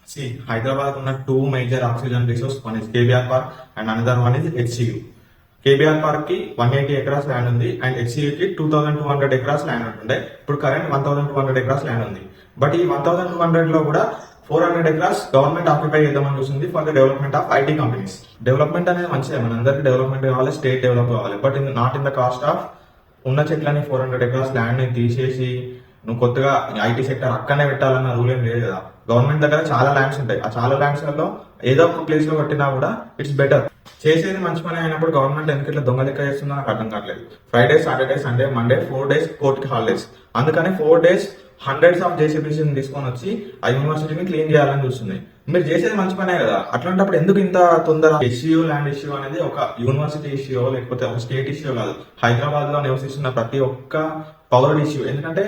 See, Hyderabad has two major oxygen resources. One is KBR Park and another one is HCU. KBR Park ki 180 acres land ఉంది and HCU కి 2200 acres land ఉంటుండే. ఇప్పుడు current 1200 acres land ఉంది. But ఈ 1200 లో కూడా 400 acres government occupy చేద్దామని చూస్తుంది for the development of IT companies. Development అనేది మంచిదే, మనందరికీ డెవలప్మెంట్ కావాలి, స్టేట్ డెవలప్ కావాలి. But not in the cost of ఉన్న చెట్లని 400 acres ల్యాండ్ ని తీసేసి నువ్వు కొత్తగా ఐటీ సెక్టర్ అక్కడనే పెట్టాలన్న రూల్ ఏం లేదు కదా. గవర్నమెంట్ దగ్గర చాలా ల్యాండ్స్ ఉంటాయి, ఆ చాలా ల్యాండ్స్ లలో ఏదో ఒక ప్లేస్ లో పెట్టినా కూడా ఇట్స్ బెటర్. చేసేది మంచి పని అయినప్పుడు గవర్నమెంట్ ఎందుకు ఇట్లా దొంగ లెక్క చేస్తుందో నాకు అర్థం కావట్లేదు. Friday, Saturday, Sunday, Monday 4 days కోర్టుకి హాలిడేస్. అందుకని 4 days హండ్రెడ్స్ ఆఫ్ జేసీబీస్ తీసుకొని వచ్చి ఆ యూనివర్సిటీని క్లీన్ చేయాలని చూస్తుంది. మీరు చేసేది మంచి పనే కదా, అట్లాంటప్పుడు ఎందుకు ఇంత తొందర? ఇష్యూ, ల్యాండ్ ఇష్యూ అనేది ఒక యూనివర్సిటీ ఇష్యూ లేకపోతే ఒక స్టేట్ ఇష్యూ కాదు, హైదరాబాద్ లో నివసిస్తున్న ప్రతి ఒక్క పౌరుడి ఇష్యూ. ఎందుకంటే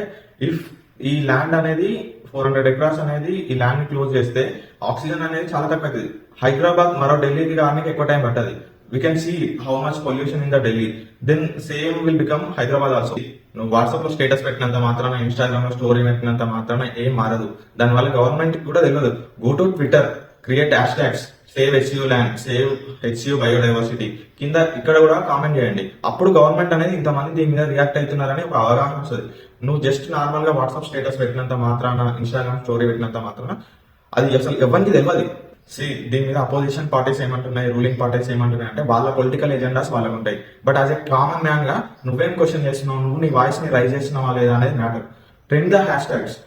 ఇఫ్ ఈ ల్యాండ్ అనేది 400 acres అనేది ఈ ల్యాండ్ ని క్లోజ్ చేస్తే ఆక్సిజన్ అనేది చాలా తక్కువ అవుతుంది. హైదరాబాద్ మరో ఢిల్లీకి రావడానికి ఎక్కువ టైం పట్టదు. We can see how much pollution in the Delhi. Then same will become Hyderabad also. నువ్వు వాట్సాప్ లో స్టేటస్ పెట్టినంత మాత్రాన, ఇన్స్టాగ్రామ్ లో స్టోరీ పెట్టినంత మాత్రాన ఏం మారదు. దానివల్ల గవర్నమెంట్ కూడా తెలియదు. Go to Twitter, create hash tags, save హెచ్యూ land, save హెచ్యూ biodiversity కింద ఇక్కడ కూడా కామెంట్ చేయండి. అప్పుడు గవర్నమెంట్ అనేది ఇంతమంది దీని మీద రియాక్ట్ అవుతున్నారని ఒక అవగాహన వస్తుంది. నువ్వు జస్ట్ నార్మల్ గా వాట్సాప్ స్టేటస్ పెట్టినంత మాత్రాన, ఇన్స్టాగ్రామ్ స్టోరీ పెట్టినంత మాత్రాన అది అసలు ఎవరికి తెలియదు. దీని మీద అపోజిషన్ పార్టీస్ ఏమంటున్నాయి, రూలింగ్ పార్టీస్ ఏమంటున్నాయి అంటే వాళ్ళ పొలిటికల్ ఎజెండాస్ వాళ్ళకు ఉంటాయి. But as a common man గా నువ్వేం క్వశ్చన్ చేస్తున్నావు, నువ్వు నీ వాయిస్ ని రైజ్ చేస్తున్నావా లేదా అనేది matter. Trend the hash tags.